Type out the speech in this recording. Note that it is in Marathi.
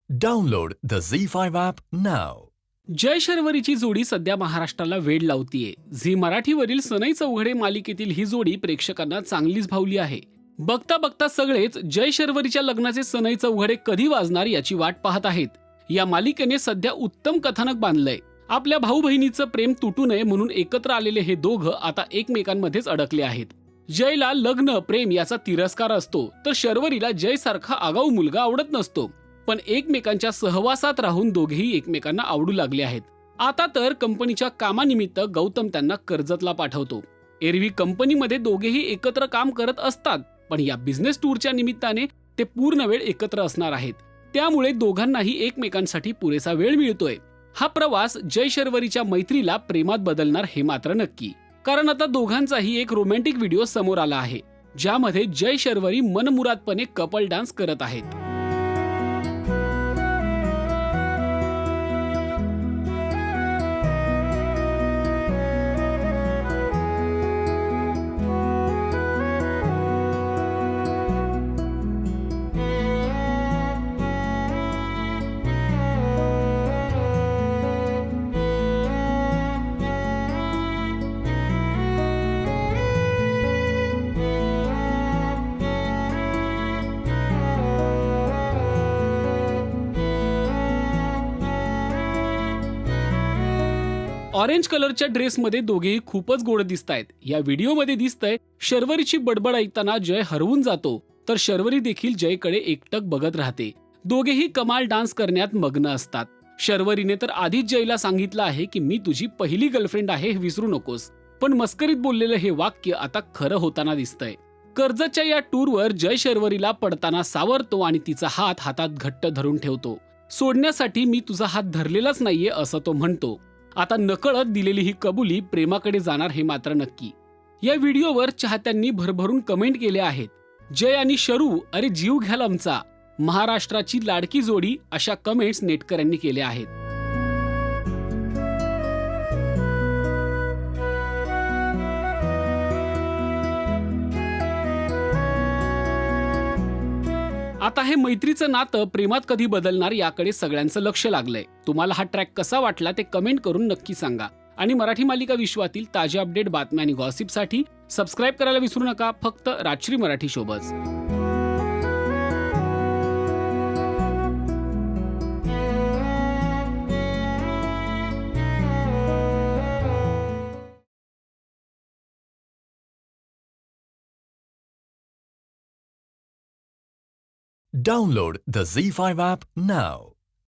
Download the Z5 app now. जय शर्वरीची जोडी सध्या महाराष्ट्राला वेड लावतीये. झी मराठीवरील सनई चौघडे मालिकेतील ही जोडी प्रेक्षकांना चांगलीच भावली आहे. बघता बघता सगळेच जय शर्वरीच्या लग्नाचे सनई चौघडे कधी वाजणार याची वाट पाहत आहेत. या मालिकेने सध्या उत्तम कथानक बांधलंय. आपल्या भाऊ बहिणीचं प्रेम तुटू नये म्हणून एकत्र आलेले हे दोघं आता एकमेकांमध्येच अडकले आहेत. जयला लग्न प्रेम याचा तिरस्कार असतो, तर शर्वरीला जय सारखा आगाऊ मुलगा आवडत नसतो. पण एकमेकांच्या सहवासात राहून दोघेही एकमेकांना आवडू लागले आहेत. आता तर कंपनीच्या कामानिमित्त गौतम त्यांना कर्जतला पाठवतो. एरवी कंपनीमध्ये दोघेही एकत्र काम करत असतात, पण या बिझनेस टूरच्या निमित्ताने ते पूर्ण वेळ एकत्र असणार आहेत. त्यामुळे दोघांनाही एकमेकांसाठी पुरेसा वेळ मिळतोय. हा प्रवास जय शर्वरीच्या मैत्रीला प्रेमात बदलणार हे मात्र नक्की. कारण आता दोघांचाही एक रोमॅन्टिक व्हिडिओ समोर आला आहे, ज्यामध्ये जय शर्वरी मनमुरादपणे कपल डान्स करत आहेत. ऑरेंज कलरच्या ड्रेसमध्ये दोघेही खूपच गोड दिसतायत. या व्हिडिओमध्ये दिसतंय शर्वरीची बडबड ऐकताना जय हरवून जातो, तर शर्वरी देखील जयकडे एकटक बघत राहते. दोघेही कमाल डान्स करण्यात मग्न असतात. शर्वरीने तर आधीच जयला सांगितलं आहे की मी तुझी पहिली गर्लफ्रेंड आहे हे विसरू नकोस. पण मस्करीत बोललेलं हे वाक्य आता खरं होताना दिसतंय. कर्जतच्या या टूरवर जय शर्वरीला पडताना सावरतो आणि तिचा हात हातात घट्ट धरून ठेवतो. सोडण्यासाठी मी तुझा हात धरलेलाच नाहीये असं तो म्हणतो. आता नकळत दिलेली ही कबुली प्रेमाकडे जाणार हे मात्र नक्की. या व्हिडिओवर चाहत्यांनी भरभरून कमेंट केल्या आहेत. जय आणि शरू, अरे जीव घ्याल आमचा, महाराष्ट्राची लाडकी जोडी, अशा कमेंट्स नेटकऱ्यांनी केल्या आहेत. आता हे मैत्रीचं नातं प्रेमात कधी बदलणार याकडे सगळ्यांचं लक्ष लागलंय. तुम्हाला हा ट्रॅक कसा वाटला ते कमेंट करून नक्की सांगा. आणि मराठी मालिका विश्वातील ताज्या अपडेट, बातम्या आणि गॉसिपसाठी सबस्क्राईब करायला विसरू नका. फक्त Rajshri Marathi ShowBuzz. Download the Z5 app now.